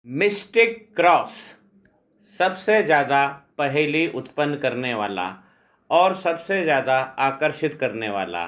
Mistake cross सबसे ज़्यादा पहेली उत्पन्न करने वाला और सबसे ज़्यादा आकर्षित करने वाला,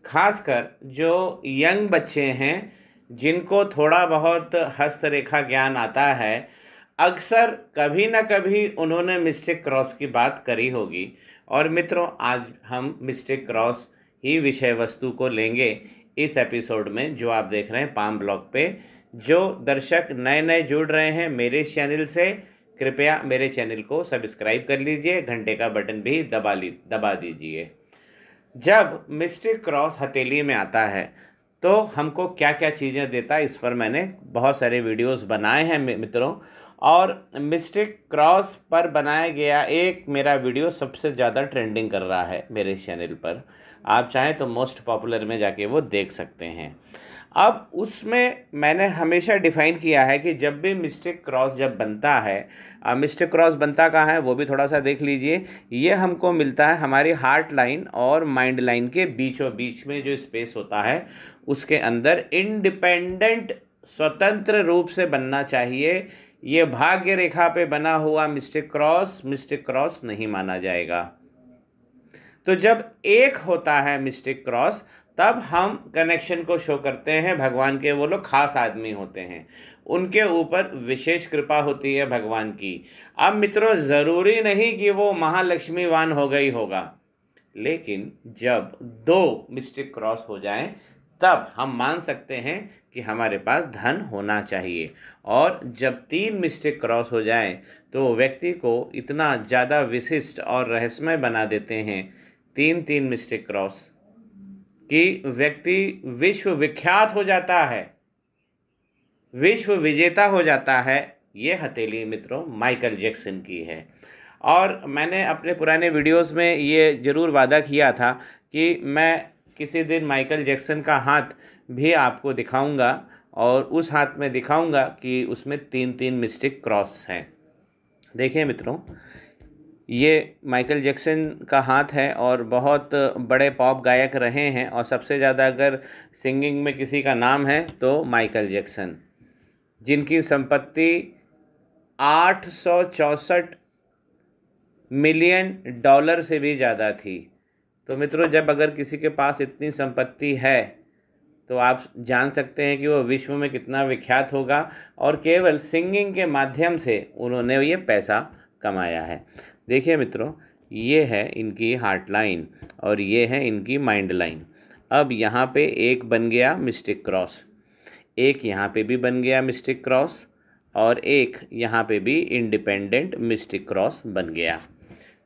खासकर जो यंग बच्चे हैं जिनको थोड़ा बहुत हस्तरेखा ज्ञान आता है, अक्सर कभी ना कभी उन्होंने मिस्टिक क्रॉस की बात करी होगी। और मित्रों, आज हम मिस्टिक क्रॉस ही विषय वस्तु को लेंगे इस एपिसोड में, जो आप देख रहे हैं पाम ब्लॉग पे। जो दर्शक नए नए जुड़ रहे हैं मेरे चैनल से, कृपया मेरे चैनल को सब्सक्राइब कर लीजिए, घंटे का बटन भी दबा दीजिए। जब मिस्टिक क्रॉस हथेली में आता है तो हमको क्या क्या चीज़ें देता है, इस पर मैंने बहुत सारे वीडियोस बनाए हैं मित्रों। और मिस्टिक क्रॉस पर बनाया गया एक मेरा वीडियो सबसे ज़्यादा ट्रेंडिंग कर रहा है मेरे चैनल पर। आप चाहें तो मोस्ट पॉपुलर में जाके वो देख सकते हैं। अब उसमें मैंने हमेशा डिफ़ाइन किया है कि जब भी मिस्टिक क्रॉस जब बनता है, मिस्टिक क्रॉस बनता कहाँ है वो भी थोड़ा सा देख लीजिए। ये हमको मिलता है हमारी हार्ट लाइन और माइंड लाइन के बीचों बीच में जो स्पेस होता है, उसके अंदर इंडिपेंडेंट स्वतंत्र रूप से बनना चाहिए। ये भाग्य रेखा पे बना हुआ मिस्टिक क्रॉस नहीं माना जाएगा। तो जब एक होता है मिस्टिक क्रॉस, तब हम कनेक्शन को शो करते हैं भगवान के। वो लोग खास आदमी होते हैं, उनके ऊपर विशेष कृपा होती है भगवान की। अब मित्रों, ज़रूरी नहीं कि वो महालक्ष्मीवान हो गई होगा, लेकिन जब दो मिस्टिक क्रॉस हो जाएं तब हम मान सकते हैं कि हमारे पास धन होना चाहिए। और जब 3 मिस्टिक क्रॉस हो जाएं तो व्यक्ति को इतना ज़्यादा विशिष्ट और रहस्यमय बना देते हैं 3 मिस्टिक क्रॉस कि व्यक्ति विश्व विख्यात हो जाता है, विश्व विजेता हो जाता है। ये हथेली मित्रों माइकल जैक्सन की है। और मैंने अपने पुराने वीडियोस में ये ज़रूर वादा किया था कि मैं किसी दिन माइकल जैक्सन का हाथ भी आपको दिखाऊंगा, और उस हाथ में दिखाऊंगा कि उसमें 3 मिस्टिक क्रॉस हैं। देखिए मित्रों, ये माइकल जैक्सन का हाथ है और बहुत बड़े पॉप गायक रहे हैं, और सबसे ज़्यादा अगर सिंगिंग में किसी का नाम है तो माइकल जैक्सन, जिनकी संपत्ति 864 मिलियन डॉलर से भी ज़्यादा थी। तो मित्रों, जब अगर किसी के पास इतनी संपत्ति है तो आप जान सकते हैं कि वो विश्व में कितना विख्यात होगा। और केवल सिंगिंग के माध्यम से उन्होंने ये पैसा कमाया है। देखिए मित्रों, ये है इनकी हार्ट लाइन और ये है इनकी माइंड लाइन। अब यहाँ पे एक बन गया मिस्टिक क्रॉस, एक यहाँ पे भी बन गया मिस्टिक क्रॉस, और एक यहाँ पे भी इंडिपेंडेंट मिस्टिक क्रॉस बन गया।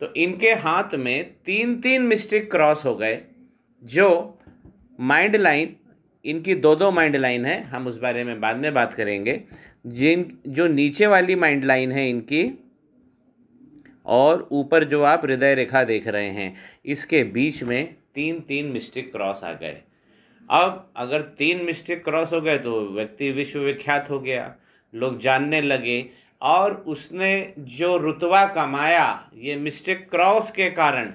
तो इनके हाथ में 3 मिस्टिक क्रॉस हो गए। जो माइंड लाइन, इनकी 2 माइंड लाइन है, हम उस बारे में बाद में बात करेंगे। जो नीचे वाली माइंड लाइन है इनकी, और ऊपर जो आप हृदय रेखा देख रहे हैं, इसके बीच में 3 मिस्टिक क्रॉस आ गए। अब अगर 3 मिस्टिक क्रॉस हो गए तो व्यक्ति विश्व विख्यात हो गया, लोग जानने लगे। और उसने जो रुतबा कमाया ये मिस्टिक क्रॉस के कारण।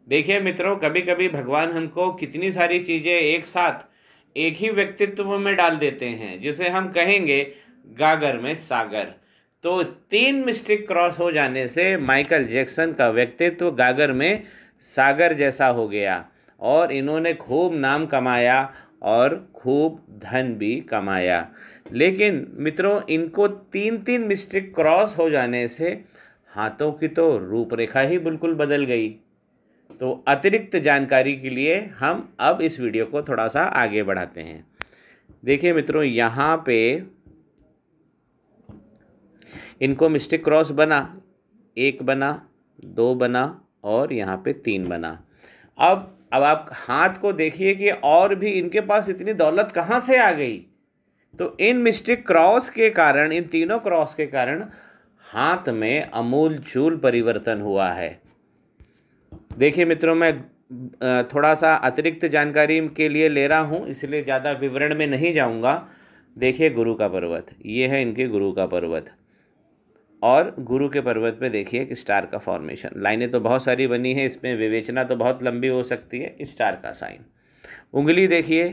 देखिए मित्रों, कभी कभी भगवान हमको कितनी सारी चीज़ें एक साथ एक ही व्यक्तित्व में डाल देते हैं, जिसे हम कहेंगे गागर में सागर। तो 3 मिस्टिक क्रॉस हो जाने से माइकल जैक्सन का व्यक्तित्व गागर में सागर जैसा हो गया, और इन्होंने खूब नाम कमाया और खूब धन भी कमाया। लेकिन मित्रों, इनको 3 मिस्टिक क्रॉस हो जाने से हाथों की तो रूपरेखा ही बिल्कुल बदल गई। तो अतिरिक्त जानकारी के लिए हम अब इस वीडियो को थोड़ा सा आगे बढ़ाते हैं। देखिए मित्रों, यहाँ पे इनको मिस्टिक क्रॉस बना, 1 बना, 2 बना, और यहाँ पे 3 बना। अब आप हाथ को देखिए कि और भी इनके पास इतनी दौलत कहाँ से आ गई। तो इन मिस्टिक क्रॉस के कारण, इन तीनों क्रॉस के कारण हाथ में अमूलचूल परिवर्तन हुआ है। देखिए मित्रों, मैं थोड़ा सा अतिरिक्त जानकारी के लिए ले रहा हूँ, इसलिए ज़्यादा विवरण में नहीं जाऊँगा। देखिए गुरु का पर्वत, ये है इनके गुरु का पर्वत, और गुरु के पर्वत पे देखिए कि स्टार का फॉर्मेशन। लाइनें तो बहुत सारी बनी है, इसमें विवेचना तो बहुत लंबी हो सकती है। स्टार का साइन, उंगली देखिए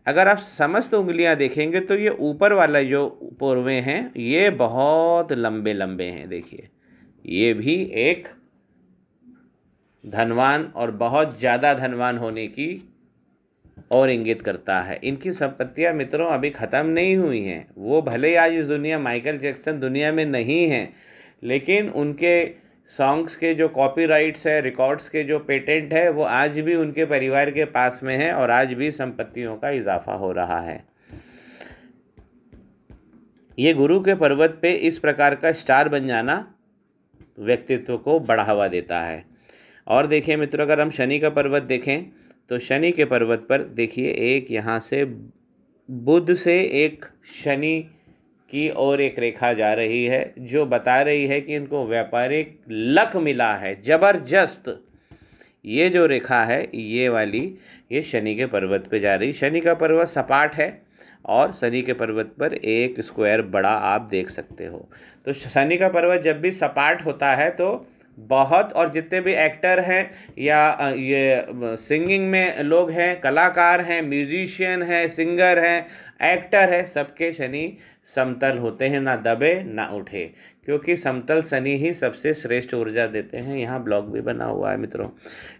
अगर आप समस्त उंगलियां देखेंगे तो ये ऊपर वाला जो पोरवे हैं ये बहुत लंबे लंबे हैं। देखिए ये भी एक धनवान और बहुत ज़्यादा धनवान होने की और इंगित करता है। इनकी संपत्तियां मित्रों अभी ख़त्म नहीं हुई हैं। वो भले ही आज इस दुनिया, माइकल जैक्सन दुनिया में नहीं हैं, लेकिन उनके सॉन्ग्स के जो कॉपीराइट्स है, रिकॉर्ड्स के जो पेटेंट है, वो आज भी उनके परिवार के पास में है और आज भी संपत्तियों का इजाफा हो रहा है। ये गुरु के पर्वत पे इस प्रकार का स्टार बन जाना व्यक्तित्व को बढ़ावा देता है। और देखिए मित्रों, अगर हम शनि का पर्वत देखें तो शनि के पर्वत पर देखिए एक यहाँ से बुध से एक शनि की ओर एक रेखा जा रही है जो बता रही है कि इनको व्यापारिक लक मिला है ज़बरदस्त। ये जो रेखा है ये वाली, ये शनि के पर्वत पे जा रही। शनि का पर्वत सपाट है और शनि के पर्वत पर एक स्क्वायर बड़ा आप देख सकते हो। तो शनि का पर्वत जब भी सपाट होता है तो बहुत, और जितने भी एक्टर हैं या ये सिंगिंग में लोग हैं, कलाकार हैं, म्यूजिशियन हैं, सिंगर हैं, एक्टर है, सबके शनि समतल होते हैं, ना दबे ना उठे, क्योंकि समतल शनि ही सबसे श्रेष्ठ ऊर्जा देते हैं। यहाँ ब्लॉग भी बना हुआ है मित्रों।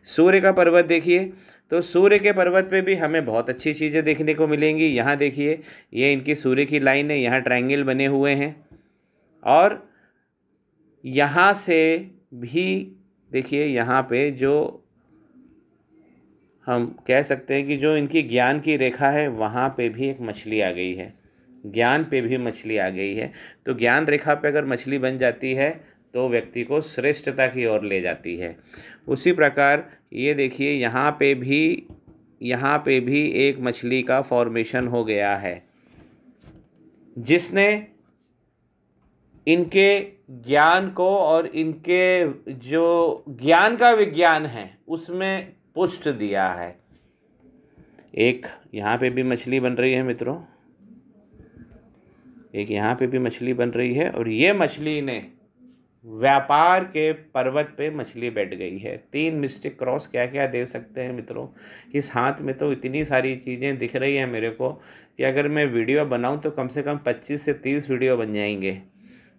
सूर्य का पर्वत देखिए तो सूर्य के पर्वत पे भी हमें बहुत अच्छी चीज़ें देखने को मिलेंगी। यहाँ देखिए ये इनकी सूर्य की लाइन है, यहाँ ट्रायंगल बने हुए हैं और यहाँ से भी देखिए यहाँ पे जो हम कह सकते हैं कि जो इनकी ज्ञान की रेखा है वहाँ पे भी एक मछली आ गई है, ज्ञान पे भी मछली आ गई है। तो ज्ञान रेखा पे अगर मछली बन जाती है तो व्यक्ति को श्रेष्ठता की ओर ले जाती है। उसी प्रकार ये देखिए यहाँ पे भी एक मछली का फॉर्मेशन हो गया है जिसने इनके ज्ञान को और इनके जो ज्ञान का विज्ञान है उसमें पुष्ट दिया है। एक यहाँ पे भी मछली बन रही है मित्रों, एक यहाँ पे भी मछली बन रही है और ये मछली ने व्यापार के पर्वत पे मछली बैठ गई है। 3 मिस्टिक क्रॉस क्या क्या दे सकते हैं मित्रों। इस हाथ में तो इतनी सारी चीज़ें दिख रही हैं मेरे को कि अगर मैं वीडियो बनाऊं तो कम से कम 25 से 30 वीडियो बन जाएंगे।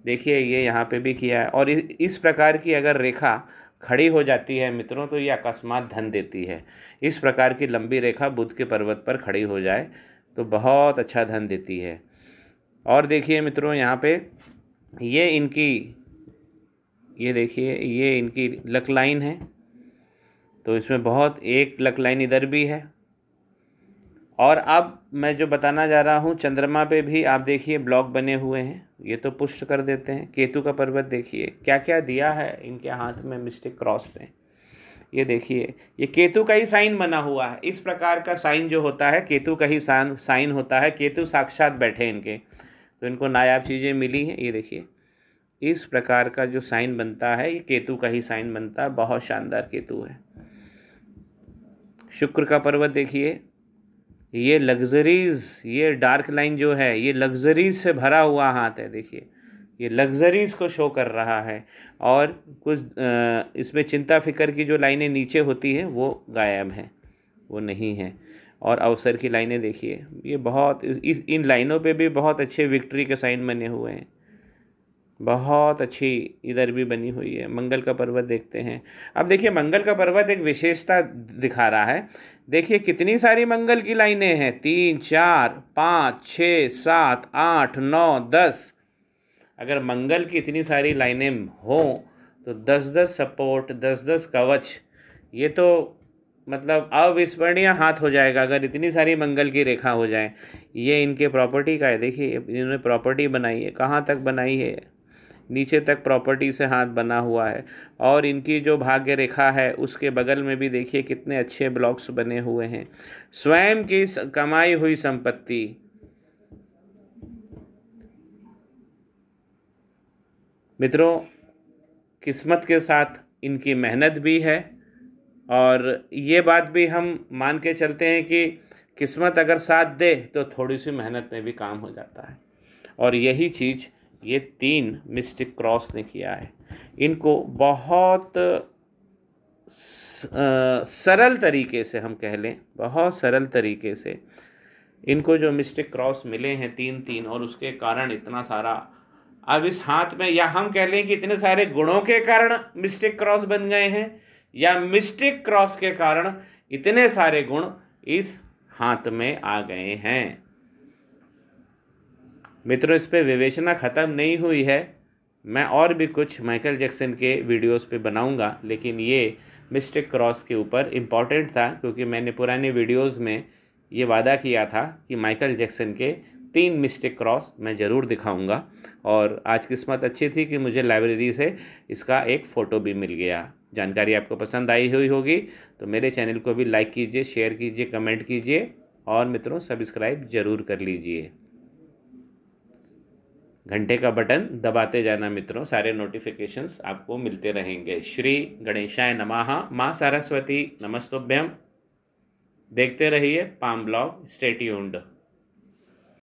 देखिए ये यहाँ पे भी किया है और इस प्रकार की अगर रेखा खड़ी हो जाती है मित्रों तो ये अकस्मात धन देती है। इस प्रकार की लंबी रेखा बुध के पर्वत पर खड़ी हो जाए तो बहुत अच्छा धन देती है। और देखिए मित्रों यहाँ पे ये देखिए ये इनकी लक लाइन है, तो इसमें बहुत एक लक लाइन इधर भी है। और अब मैं जो बताना जा रहा हूँ चंद्रमा पे भी आप देखिए ब्लॉक बने हुए हैं, ये तो पुष्ट कर देते हैं। केतु का पर्वत देखिए क्या क्या दिया है इनके हाथ में मिस्टिक क्रॉस ने। ये देखिए ये केतु का ही साइन बना हुआ है। इस प्रकार का साइन जो होता है केतु का ही साइन होता है। केतु साक्षात बैठे इनके, तो इनको नायाब चीज़ें मिली हैं। ये देखिए इस प्रकार का जो साइन बनता है ये केतु का ही साइन बनता है। बहुत शानदार केतु है। शुक्र का पर्वत देखिए ये लग्जरीज, ये डार्क लाइन जो है ये लग्जरीज से भरा हुआ हाथ है। देखिए ये लग्जरीज को शो कर रहा है और कुछ इसमें चिंता फिक्र की जो लाइनें नीचे होती हैं वो गायब हैं, वो नहीं हैं। और अवसर की लाइनें देखिए ये बहुत इन लाइनों पे भी बहुत अच्छे विक्ट्री के साइन बने हुए हैं, बहुत अच्छी इधर भी बनी हुई है। मंगल का पर्वत देखते हैं। अब देखिए मंगल का पर्वत एक विशेषता दिखा रहा है। देखिए कितनी सारी मंगल की लाइनें हैं, 3 4 5 6 7 8 9 10। अगर मंगल की इतनी सारी लाइनें हों तो 10-10 सपोर्ट, 10-10 कवच, ये तो मतलब अविस्मरणीय हाथ हो जाएगा अगर इतनी सारी मंगल की रेखा हो जाए। ये इनके प्रॉपर्टी का है। देखिए इन्होंने प्रॉपर्टी बनाई है, कहाँ तक बनाई है, नीचे तक प्रॉपर्टी से हाथ बना हुआ है। और इनकी जो भाग्य रेखा है उसके बगल में भी देखिए कितने अच्छे ब्लॉक्स बने हुए हैं। स्वयं की कमाई हुई संपत्ति, मित्रों किस्मत के साथ इनकी मेहनत भी है। और ये बात भी हम मान के चलते हैं कि किस्मत अगर साथ दे तो थोड़ी सी मेहनत में भी काम हो जाता है। और यही चीज़ ये 3 मिस्टिक क्रॉस ने किया है। इनको बहुत सरल तरीके से हम कह लें, बहुत सरल तरीके से इनको जो मिस्टिक क्रॉस मिले हैं 3-3 और उसके कारण इतना सारा, अब इस हाथ में, या हम कह लें कि इतने सारे गुणों के कारण मिस्टिक क्रॉस बन गए हैं, या मिस्टिक क्रॉस के कारण इतने सारे गुण इस हाथ में आ गए हैं। मित्रों, इस पे विवेचना ख़त्म नहीं हुई है। मैं और भी कुछ माइकल जैक्सन के वीडियोस पे बनाऊंगा, लेकिन ये मिस्टिक क्रॉस के ऊपर इम्पॉर्टेंट था क्योंकि मैंने पुराने वीडियोस में ये वादा किया था कि माइकल जैक्सन के 3 मिस्टिक क्रॉस मैं ज़रूर दिखाऊंगा। और आज किस्मत अच्छी थी कि मुझे लाइब्रेरी से इसका एक फ़ोटो भी मिल गया। जानकारी आपको पसंद आई हुई होगी तो मेरे चैनल को भी लाइक कीजिए, शेयर कीजिए, कमेंट कीजिए और मित्रों सब्सक्राइब ज़रूर कर लीजिए। घंटे का बटन दबाते जाना मित्रों, सारे नोटिफिकेशंस आपको मिलते रहेंगे। श्री गणेशाय नमः। माँ सरस्वती नमस्तुभ्यम। देखते रहिए पाम ब्लॉग। Stay tuned.